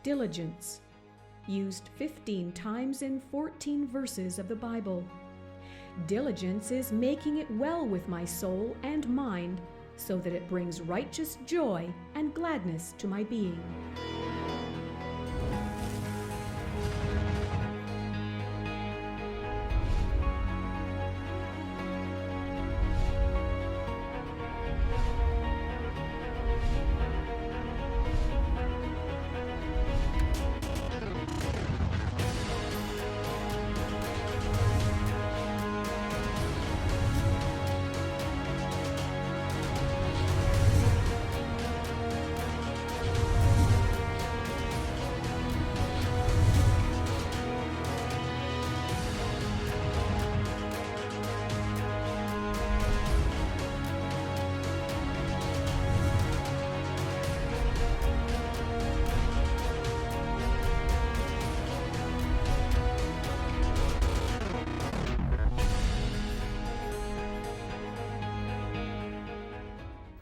diligence, used 15 times in 14 verses of the Bible. Diligence is making it well with my soul and mind, so that it brings righteous joy and gladness to my being.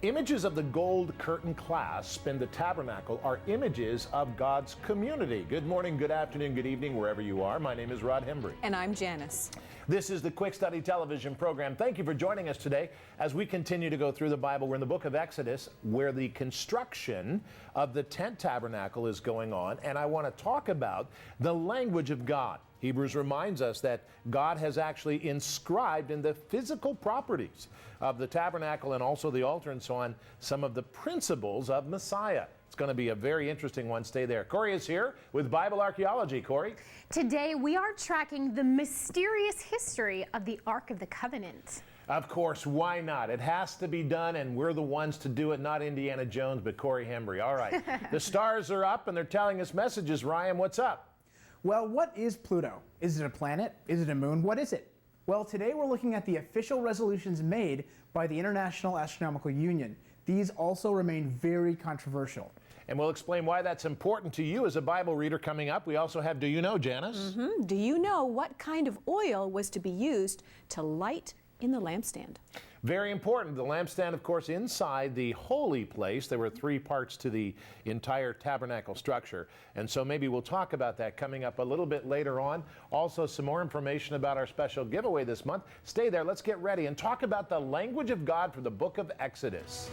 Images of the gold curtain clasp in the tabernacle are images of God's community. Good morning, good afternoon, good evening, wherever you are. My name is Rod Hembry. And I'm Janice. This is the Quick Study television program. Thank you for joining us today as we continue to go through the Bible. We're in the book of Exodus, where the construction of the tent tabernacle is going on, and I want to talk about the language of God. Hebrews reminds us that God has actually inscribed in the physical properties of the tabernacle and also the altar and so on some of the principles of Messiah. It's going to be a very interesting one. Stay there. Corey is here with Bible Archaeology. Corey? Today we are tracking the mysterious history of the Ark of the Covenant. Of course, why not? It has to be done, and we're the ones to do it, not Indiana Jones, but Corey Hembry. All right. The stars are up, and they're telling us messages. Ryan, what's up? Well, what is Pluto? Is it a planet? Is it a moon? What is it? Well, today we're looking at the official resolutions made by the International Astronomical Union. These also remain very controversial. And we'll explain why that's important to you as a Bible reader coming up. We also have Do You Know, Janice? Do you know what kind of oil was to be used to light in the lampstand? Very important. The lampstand, of course, inside the holy place. There were 3 parts to the entire tabernacle structure. And so maybe we'll talk about that coming up a little bit later on. Also, some more information about our special giveaway this month. Stay there. Let's get ready and talk about the language of God for the book of Exodus.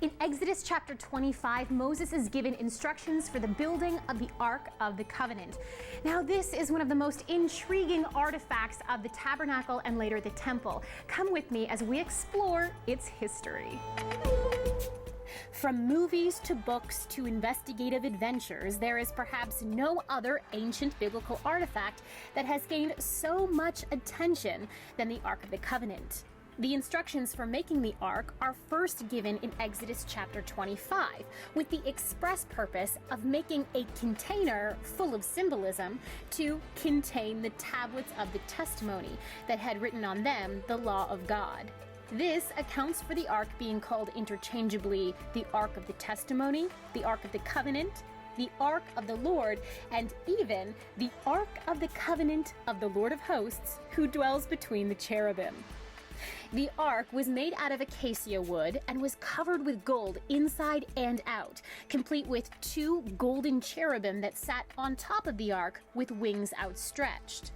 In Exodus chapter 25, Moses is given instructions for the building of the Ark of the Covenant. Now, this is one of the most intriguing artifacts of the tabernacle and later the temple. Come with me as we explore its history. From movies to books to investigative adventures, there is perhaps no other ancient biblical artifact that has gained so much attention than the Ark of the Covenant. The instructions for making the ark are first given in Exodus chapter 25, with the express purpose of making a container full of symbolism to contain the tablets of the testimony that had written on them the law of God. This accounts for the ark being called interchangeably the Ark of the Testimony, the Ark of the Covenant, the Ark of the Lord, and even the Ark of the Covenant of the Lord of Hosts, who dwells between the cherubim. The ark was made out of acacia wood and was covered with gold inside and out, complete with 2 golden cherubim that sat on top of the ark with wings outstretched.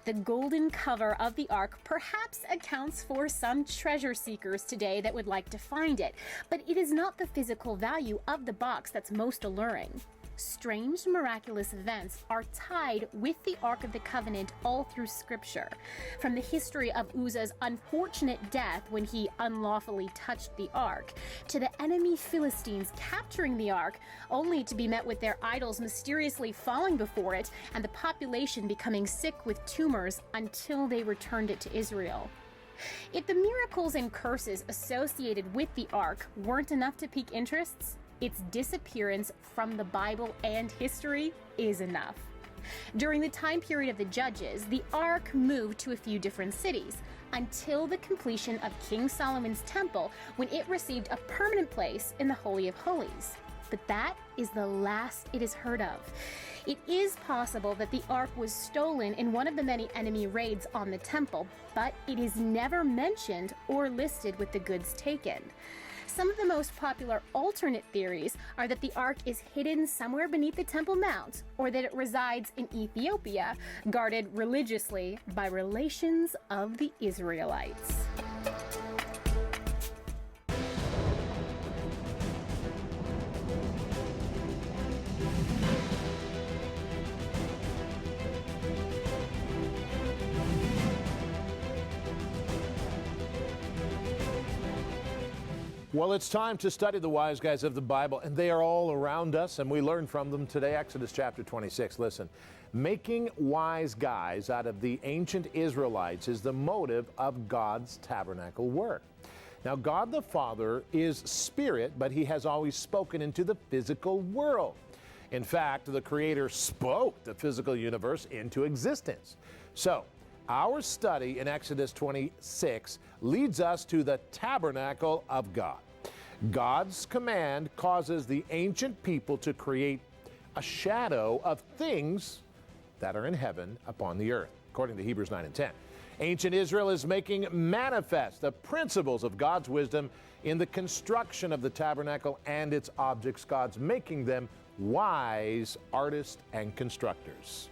The golden cover of the ark perhaps accounts for some treasure seekers today that would like to find it, but it is not the physical value of the box that's most alluring. Strange, miraculous events are tied with the Ark of the Covenant all through Scripture. From the history of Uzzah's unfortunate death when he unlawfully touched the Ark, to the enemy Philistines capturing the Ark, only to be met with their idols mysteriously falling before it, and the population becoming sick with tumors until they returned it to Israel. If the miracles and curses associated with the Ark weren't enough to pique interests, its disappearance from the Bible and history is enough. During the time period of the Judges, the Ark moved to a few different cities. until the completion of King Solomon's temple, when it received a permanent place in the Holy of Holies. But that is the last it is heard of. It is possible that the ark was stolen in one of the many enemy raids on the temple, but it is never mentioned or listed with the goods taken. Some of the most popular alternate theories are that the ark is hidden somewhere beneath the Temple Mount, or that it resides in Ethiopia, guarded religiously by relations of the Israelites. Well, it's time to study the wise guys of the Bible, and they are all around us, and we learn from them today. Exodus chapter 26. Listen, making wise guys out of the ancient Israelites is the motive of God's tabernacle work. Now, God the Father is spirit, but he has always spoken into the physical world. In fact, the Creator spoke the physical universe into existence. So, our study in Exodus 26 leads us to the tabernacle of God. God's command causes the ancient people to create a shadow of things that are in heaven upon the earth, according to Hebrews 9 and 10. Ancient Israel is making manifest the principles of God's wisdom in the construction of the tabernacle and its objects. God's making them wise artists and constructors.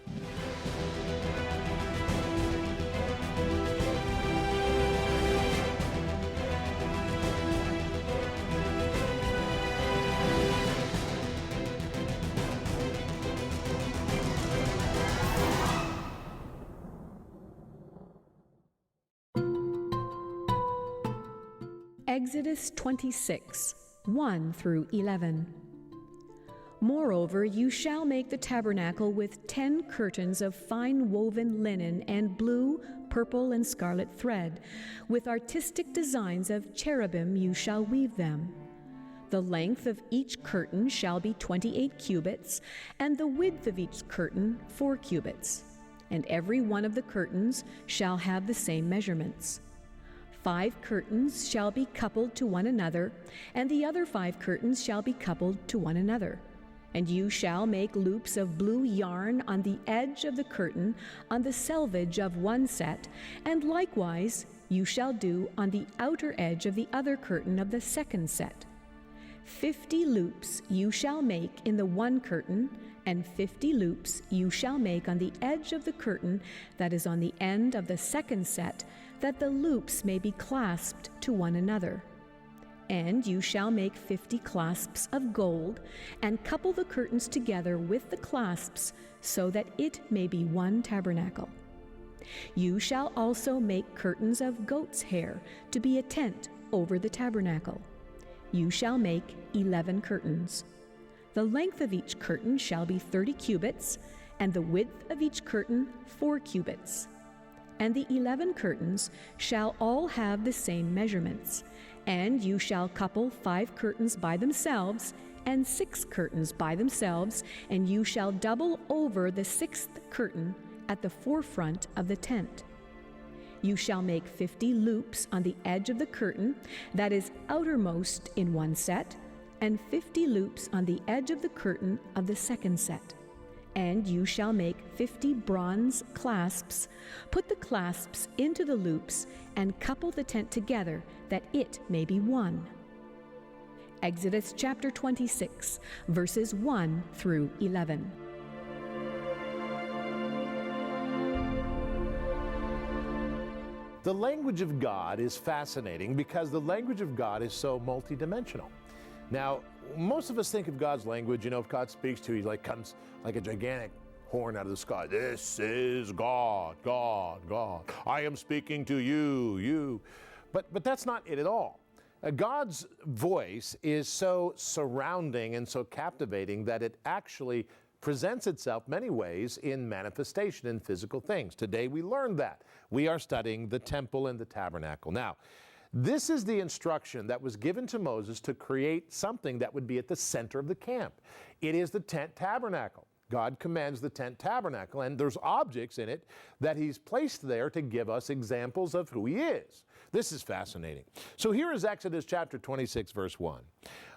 Exodus 26, 1 through 11. Moreover, you shall make the tabernacle with 10 curtains of fine woven linen and blue, purple, and scarlet thread. With artistic designs of cherubim you shall weave them. The length of each curtain shall be 28 cubits, and the width of each curtain 4 cubits. And every one of the curtains shall have the same measurements. 5 curtains shall be coupled to one another, and the other 5 curtains shall be coupled to one another. And you shall make loops of blue yarn on the edge of the curtain on the selvage of one set, and likewise you shall do on the outer edge of the other curtain of the second set. 50 loops you shall make in the one curtain, and 50 loops you shall make on the edge of the curtain that is on the end of the second set, that the loops may be clasped to one another. And you shall make 50 clasps of gold, and couple the curtains together with the clasps, so that it may be one tabernacle. You shall also make curtains of goat's hair to be a tent over the tabernacle. You shall make 11 curtains. The length of each curtain shall be 30 cubits, and the width of each curtain 4 cubits. And the 11 curtains shall all have the same measurements. And you shall couple 5 curtains by themselves, and 6 curtains by themselves, and you shall double over the 6th curtain at the forefront of the tent. You shall make 50 loops on the edge of the curtain that is outermost in one set, and 50 loops on the edge of the curtain of the second set. And you shall make 50 bronze clasps. Put the clasps into the loops and couple the tent together, that it may be one. Exodus chapter 26, verses 1 through 11. The language of God is fascinating because the language of God is so multidimensional. Now, most of us think of God's language, if God speaks to you, he comes like a gigantic horn out of the sky. This is God, God, God. I am speaking to you, you. But that's not it at all. God's voice is so surrounding and so captivating that it actually presents itself many ways in manifestation in physical things. Today we learned that. We are studying the temple and the tabernacle. Now, this is the instruction that was given to Moses to create something that would be at the center of the camp. It is the tent tabernacle. God commands the tent tabernacle, and there's objects in it that he's placed there to give us examples of who he is. This is fascinating. So here is Exodus chapter 26, verse 1.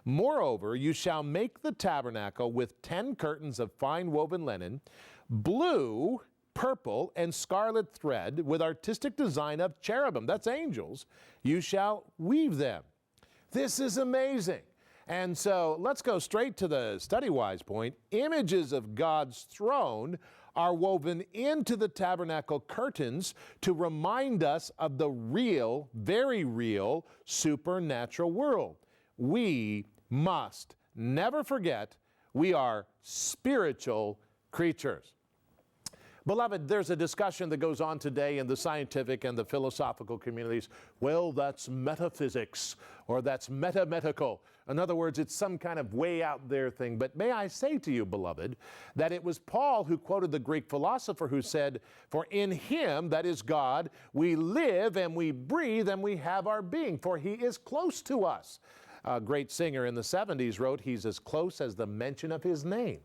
Moreover, you shall make the tabernacle with 10 curtains of fine woven linen, blue, purple, and scarlet thread, with artistic design of cherubim, that's angels. You shall weave them. This is amazing. And so let's go straight to the study-wise point. Images of God's throne are woven into the tabernacle curtains to remind us of the real, very real, supernatural world. We must never forget we are spiritual creatures. Beloved, there's a discussion that goes on today in the scientific and the philosophical communities. Well, that's metaphysics, or that's metametical. In other words, it's some kind of way out there thing. But may I say to you, beloved, that it was Paul who quoted the Greek philosopher who said, "For in him, that is God, we live and we breathe and we have our being, for he is close to us." A great singer in the 70s wrote, "He's as close as the mention of his name."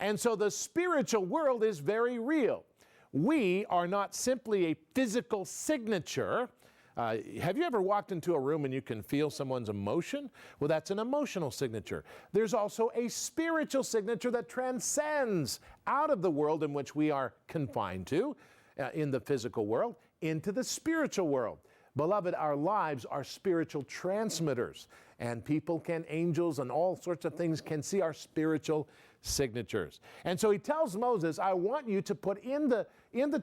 And so the spiritual world is very real. We are not simply a physical signature. Have you ever walked into a room and you can feel someone's emotion? Well, that's an emotional signature. There's also a spiritual signature that transcends out of the world in which we are confined to, in the physical world, into the spiritual world. Beloved, our lives are spiritual transmitters, and angels and all sorts of things can see our spiritual signatures. And so he tells Moses, I want you to put in the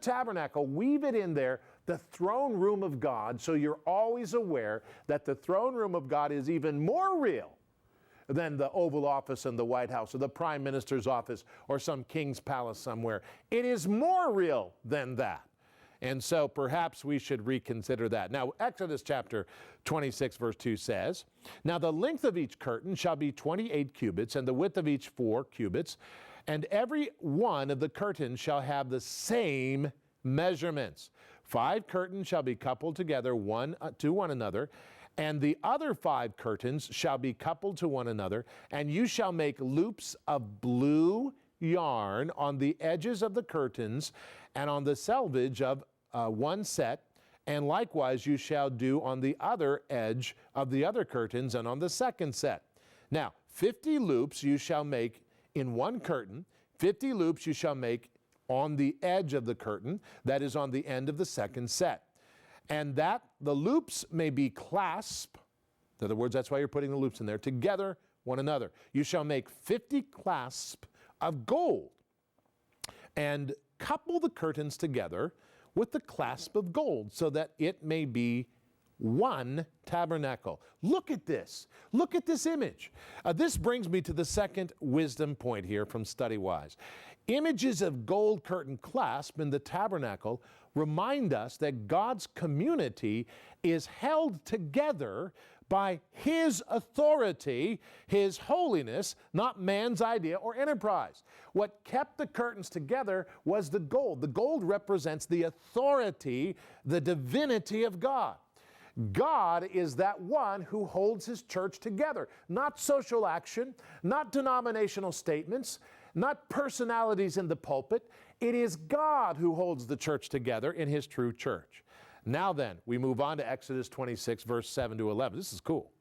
tabernacle, weave it in there, the throne room of God, so you're always aware that the throne room of God is even more real than the Oval Office in the White House or the Prime Minister's office or some king's palace somewhere. It is more real than that. And so perhaps we should reconsider that. Now, Exodus chapter 26, verse 2 says, "Now the length of each curtain shall be 28 cubits, and the width of each 4 cubits, and every one of the curtains shall have the same measurements. 5 curtains shall be coupled together one to one another, and the other 5 curtains shall be coupled to one another, and you shall make loops of blue yarn on the edges of the curtains and on the selvage of one set, and likewise you shall do on the other edge of the other curtains and on the second set. Now, 50 loops you shall make in one curtain, 50 loops you shall make on the edge of the curtain, that is on the end of the second set. And that the loops may be clasped," in other words, that's why you're putting the loops in there, "together one another. You shall make 50 clasps of gold, and couple the curtains together with the clasp of gold, so that it may be one tabernacle." Look at this. Look at this image. This brings me to the second wisdom point here from StudyWise. Images of gold curtain clasp in the tabernacle remind us that God's community is held together by His authority, His holiness, not man's idea or enterprise. What kept the curtains together was the gold. The gold represents the authority, the divinity of God. God is that one who holds His church together, not social action, not denominational statements, not personalities in the pulpit. It is God who holds the church together in His true church. Now then, we move on to Exodus 26, verse 7 to 11. This is cool.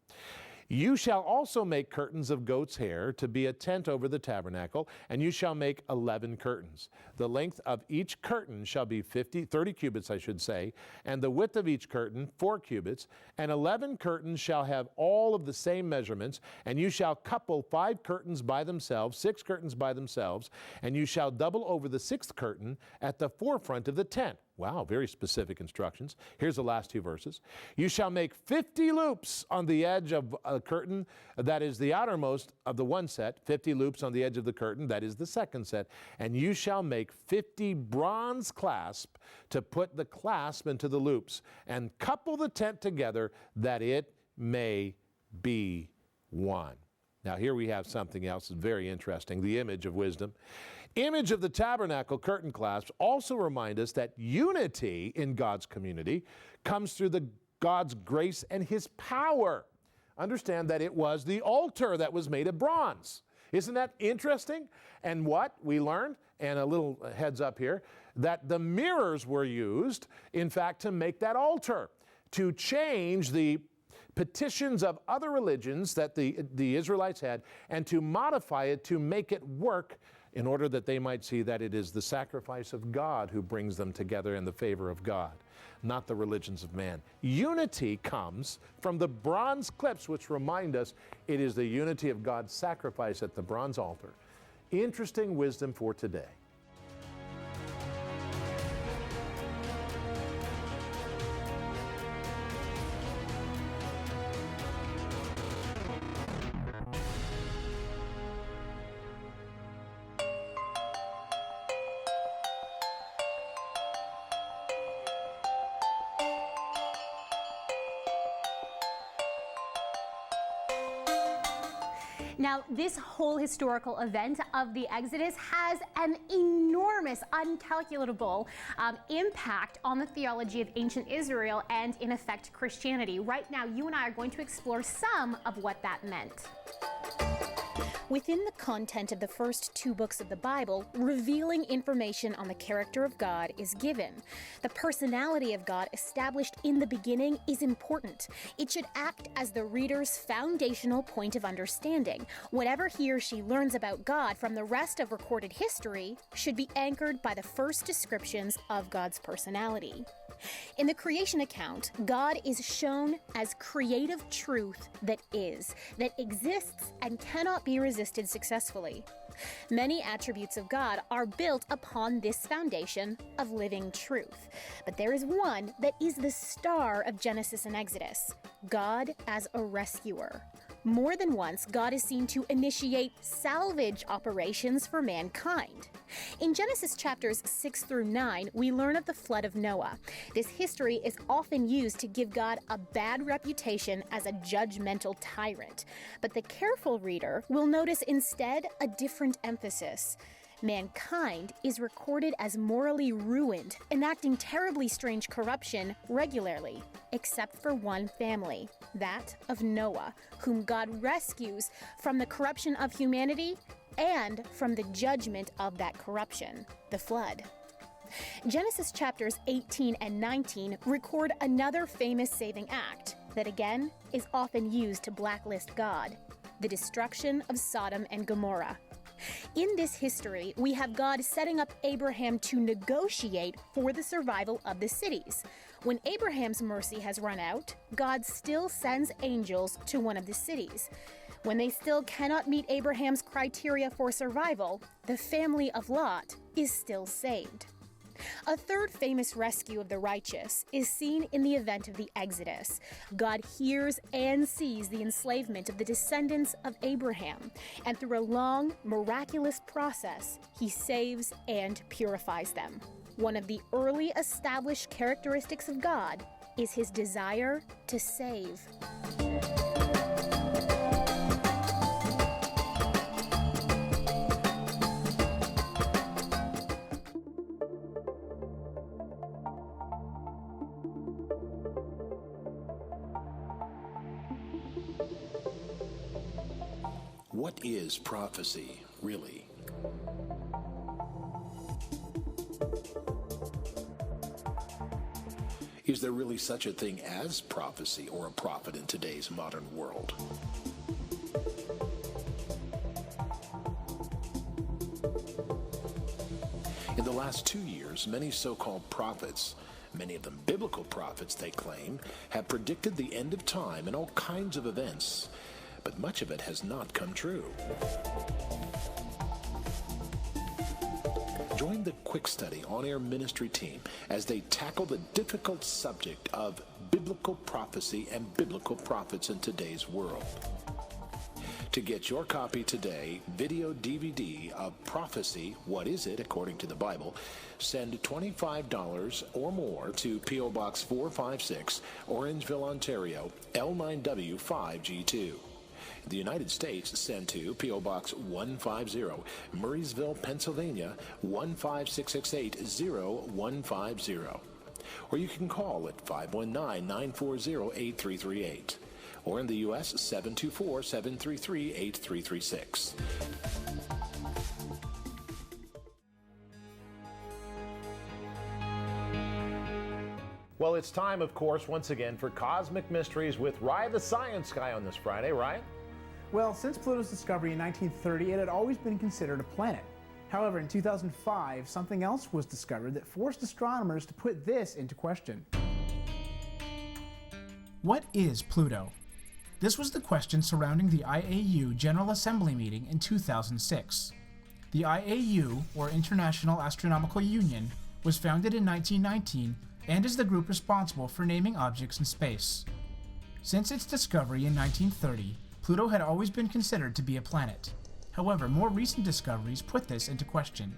"You shall also make curtains of goat's hair to be a tent over the tabernacle, and you shall make 11 curtains. The length of each curtain shall be 30 cubits, I should say, and the width of each curtain 4 cubits, and 11 curtains shall have all of the same measurements, and you shall couple 5 curtains by themselves, 6 curtains by themselves, and you shall double over the 6th curtain at the forefront of the tent." Wow, very specific instructions. Here's the last 2 verses. "You shall make 50 loops on the edge of a curtain, that is the outermost of the one set, 50 loops on the edge of the curtain, that is the second set, and you shall make 50 bronze clasps to put the clasp into the loops, and couple the tent together that it may be one." Now here we have something else that's very interesting, the image of wisdom. Image of the tabernacle curtain clasps also remind us that unity in God's community comes through God's grace and His power. Understand that it was the altar that was made of bronze. Isn't that interesting? And what we learned, and a little heads up here, that the mirrors were used, in fact, to make that altar, to change the petitions of other religions that the Israelites had, and to modify it to make it work in order that they might see that it is the sacrifice of God who brings them together in the favor of God, not the religions of man. Unity comes from the bronze clips, which remind us it is the unity of God's sacrifice at the bronze altar. Interesting wisdom for today. Now, this whole historical event of the Exodus has an enormous, uncalculable impact on the theology of ancient Israel and, in effect, Christianity. Right now, you and I are going to explore some of what that meant. Within the content of the first 2 books of the Bible, revealing information on the character of God is given. The personality of God established in the beginning is important. It should act as the reader's foundational point of understanding. Whatever he or she learns about God from the rest of recorded history should be anchored by the first descriptions of God's personality. In the creation account, God is shown as creative truth that exists and cannot be resisted successfully. Many attributes of God are built upon this foundation of living truth. But there is one that is the star of Genesis and Exodus: God as a rescuer. More than once, God is seen to initiate salvage operations for mankind. In Genesis chapters 6 through 9, we learn of the flood of Noah. This history is often used to give God a bad reputation as a judgmental tyrant. But the careful reader will notice instead a different emphasis. Mankind is recorded as morally ruined, enacting terribly strange corruption regularly, except for one family, that of Noah, whom God rescues from the corruption of humanity and from the judgment of that corruption, the flood. Genesis chapters 18 and 19 record another famous saving act that again is often used to blacklist God: the destruction of Sodom and Gomorrah. In this history, we have God setting up Abraham to negotiate for the survival of the cities. When Abraham's mercy has run out, God still sends angels to one of the cities. When they still cannot meet Abraham's criteria for survival, the family of Lot is still saved. A third famous rescue of the righteous is seen in the event of the Exodus. God hears and sees the enslavement of the descendants of Abraham, and through a long, miraculous process, he saves and purifies them. One of the early established characteristics of God is his desire to save. What is prophecy, really? Is there really such a thing as prophecy or a prophet in today's modern world? In the last 2 years, many so-called prophets, many of them biblical prophets, they claim, have predicted the end of time and all kinds of events. But much of it has not come true. Join the Quick Study on-air ministry team as they tackle the difficult subject of biblical prophecy and biblical prophets in today's world. To get your copy today, video DVD of Prophecy, What Is It According to the Bible, send $25 or more to P.O. Box 456, Orangeville, Ontario, L9W5G2. In the United States, send to P.O. Box 150, Murraysville, Pennsylvania, 15668-0150. Or you can call at 519-940-8338. Or in the U.S., 724-733-8336. Well, it's time, of course, once again for Cosmic Mysteries with Rye the Science Guy on this Friday. Rye? Well, since Pluto's discovery in 1930, it had always been considered a planet. However, in 2005, something else was discovered that forced astronomers to put this into question. What is Pluto? This was the question surrounding the IAU General Assembly meeting in 2006. The IAU, or International Astronomical Union, was founded in 1919 and is the group responsible for naming objects in space. Since its discovery in 1930, Pluto had always been considered to be a planet. However, more recent discoveries put this into question.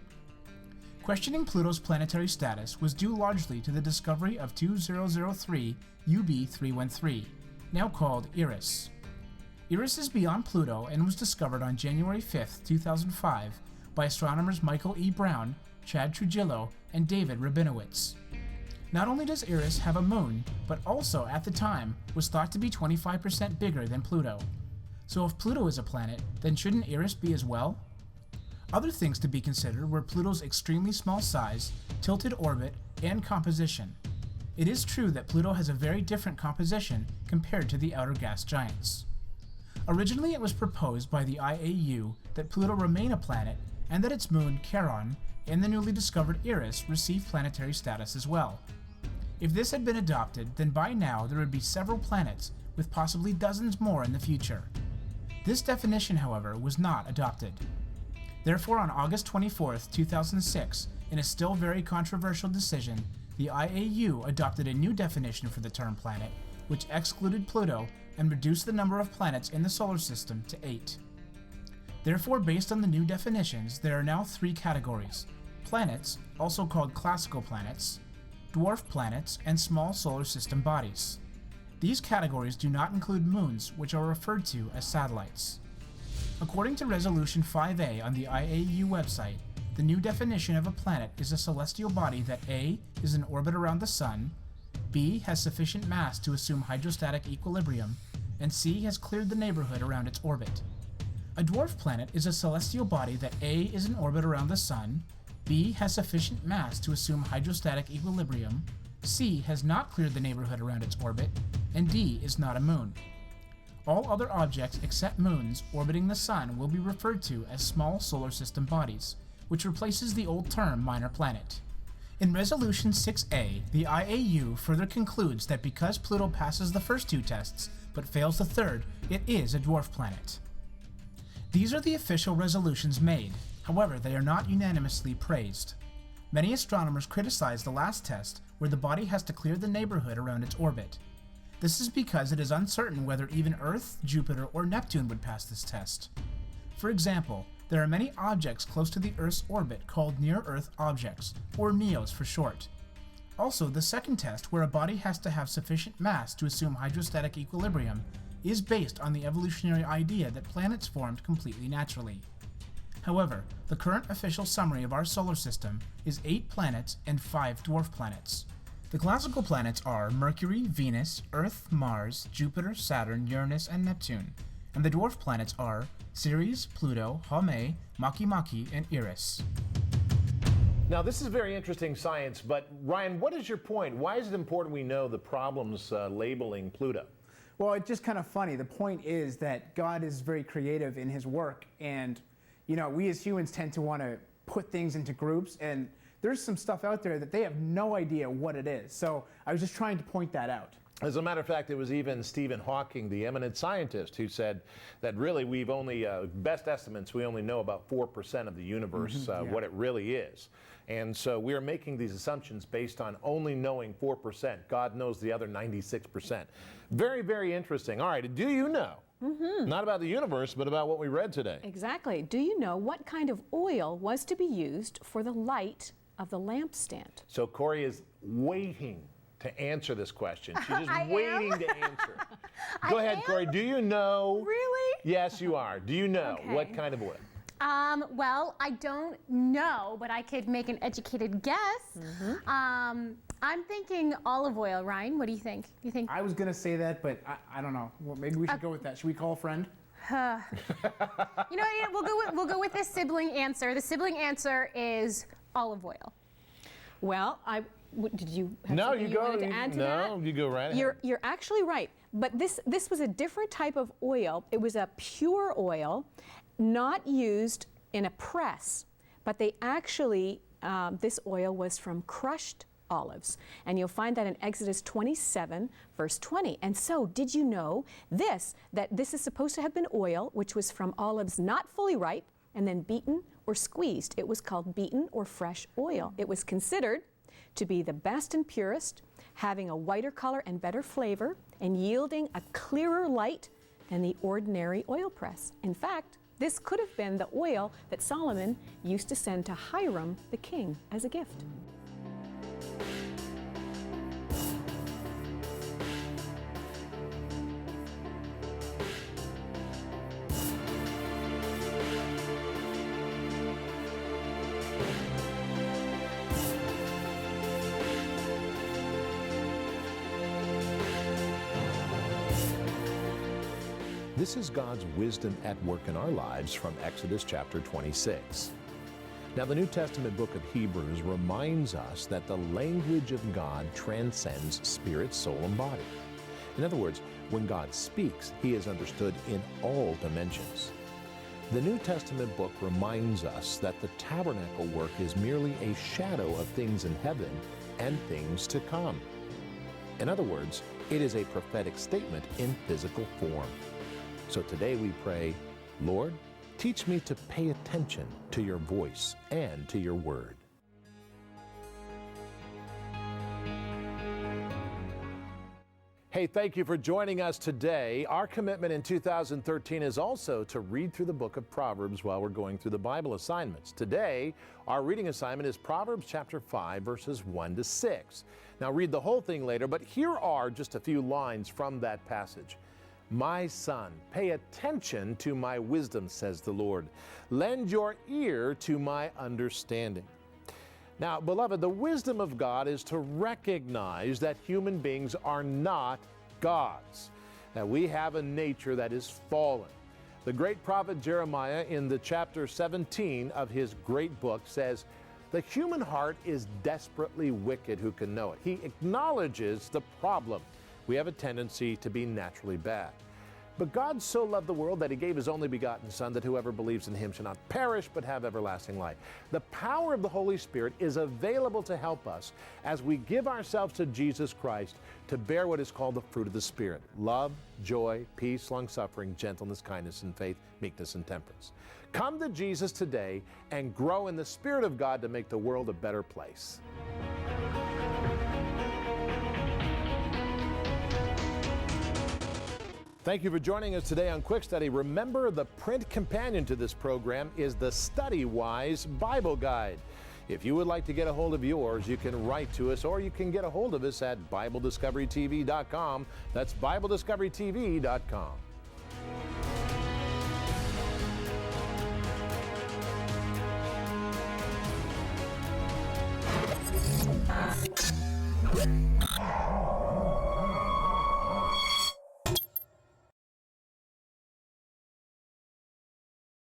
Questioning Pluto's planetary status was due largely to the discovery of 2003 UB313, now called Eris. Eris is beyond Pluto and was discovered on January 5, 2005 by astronomers Michael E. Brown, Chad Trujillo, and David Rabinowitz. Not only does Eris have a moon, but also, at the time, was thought to be 25% bigger than Pluto. So if Pluto is a planet, then shouldn't Eris be as well? Other things to be considered were Pluto's extremely small size, tilted orbit, and composition. It is true that Pluto has a very different composition compared to the outer gas giants. Originally, it was proposed by the IAU that Pluto remain a planet and that its moon, Charon, and the newly discovered Eris receive planetary status as well. If this had been adopted, then by now there would be several planets, with possibly dozens more in the future. This definition, however, was not adopted. Therefore, on August 24, 2006, in a still very controversial decision, the IAU adopted a new definition for the term planet, which excluded Pluto and reduced the number of planets in the solar system to 8. Therefore, based on the new definitions, there are now 3 categories: planets, also called classical planets, dwarf planets, and small solar system bodies. These categories do not include moons, which are referred to as satellites. According to Resolution 5A on the IAU website, the new definition of a planet is a celestial body that A. is in orbit around the Sun, B. has sufficient mass to assume hydrostatic equilibrium, and C. has cleared the neighborhood around its orbit. A dwarf planet is a celestial body that A. is in orbit around the Sun, B. has sufficient mass to assume hydrostatic equilibrium, C. has not cleared the neighborhood around its orbit, and D. is not a moon. All other objects except moons orbiting the Sun will be referred to as small solar system bodies, which replaces the old term minor planet. In Resolution 6A, the IAU further concludes that because Pluto passes the first 2 tests, but fails the third, it is a dwarf planet. These are the official resolutions made. However, they are not unanimously praised. Many astronomers criticize the last test, where the body has to clear the neighborhood around its orbit. This is because it is uncertain whether even Earth, Jupiter, or Neptune would pass this test. For example, there are many objects close to the Earth's orbit called near-Earth objects, or NEOs for short. Also, the second test, where a body has to have sufficient mass to assume hydrostatic equilibrium, is based on the evolutionary idea that planets formed completely naturally. However, the current official summary of our solar system is 8 planets and 5 dwarf planets. The classical planets are Mercury, Venus, Earth, Mars, Jupiter, Saturn, Uranus, and Neptune, and the dwarf planets are Ceres, Pluto, Haumea, Makemake, and Eris. Now, this is very interesting science, but Ryan, what is your point? Why is it important we know the problems labeling Pluto? Well, it's just kind of funny. The point is that God is very creative in his work, and we as humans tend to want to put things into groups, and there's some stuff out there that they have no idea what it is. So I was just trying to point that out. As a matter of fact, it was even Stephen Hawking, the eminent scientist, who said that really we've only, best estimates, we only know about 4% of the universe, what it really is. And so we're making these assumptions based on only knowing 4%. God knows the other 96%. Very, very interesting. All right, do you know, not about the universe, but about what we read today? Exactly. Do you know what kind of oil was to be used for the light of the lampstand? So Corey is waiting to answer this question. She's just waiting to answer. Go ahead, Corey. Do you know? Really? Yes, you are. Do you know what kind of oil? Well, I don't know, but I could make an educated guess. I'm thinking olive oil. Ryan, what do you think? I was going to say that, but I don't know. Well, maybe we should go with that. Should we call a friend? We'll go with this sibling answer. The sibling answer is olive oil. Well, did you have No, something you you go. wanted to add to that? No, you go right ahead. You're actually right. But this was a different type of oil. It was a pure oil, not used in a press, but they actually, this oil was from crushed olives. And you'll find that in Exodus 27, verse 20. And so, did you know that this is supposed to have been oil, which was from olives not fully ripe, and then beaten or squeezed. It was called beaten or fresh oil. It was considered to be the best and purest, having a whiter color and better flavor, and yielding a clearer light than the ordinary oil press. In fact, this could have been the oil that Solomon used to send to Hiram the king as a gift. This is God's wisdom at work in our lives from Exodus chapter 26. Now, the New Testament book of Hebrews reminds us that the language of God transcends spirit, soul, and body. In other words, when God speaks, He is understood in all dimensions. The New Testament book reminds us that the tabernacle work is merely a shadow of things in heaven and things to come. In other words, it is a prophetic statement in physical form. So today we pray, Lord, teach me to pay attention to your voice and to your word. Hey, thank you for joining us today. Our commitment in 2013 is also to read through the book of Proverbs while we're going through the Bible assignments. Today, our reading assignment is Proverbs chapter 5, verses 1 to 6. Now, read the whole thing later, but here are just a few lines from that passage. My son, pay attention to my wisdom, says the Lord. Lend your ear to my understanding. Now, beloved, the wisdom of God is to recognize that human beings are not gods, that we have a nature that is fallen. The great prophet Jeremiah, in the chapter 17 of his great book, says, the human heart is desperately wicked, who can know it? He acknowledges the problem. We have a tendency to be naturally bad. But God so loved the world that He gave His only begotten Son, that whoever believes in Him shall not perish but have everlasting life. The power of the Holy Spirit is available to help us as we give ourselves to Jesus Christ to bear what is called the fruit of the Spirit: love, joy, peace, long-suffering, gentleness, kindness, and faith, meekness, and temperance. Come to Jesus today and grow in the Spirit of God to make the world a better place. Thank you for joining us today on Quick Study. Remember, the print companion to this program is the StudyWise Bible Guide. If you would like to get a hold of yours, you can write to us, or you can get a hold of us at BibleDiscoveryTV.com. That's BibleDiscoveryTV.com.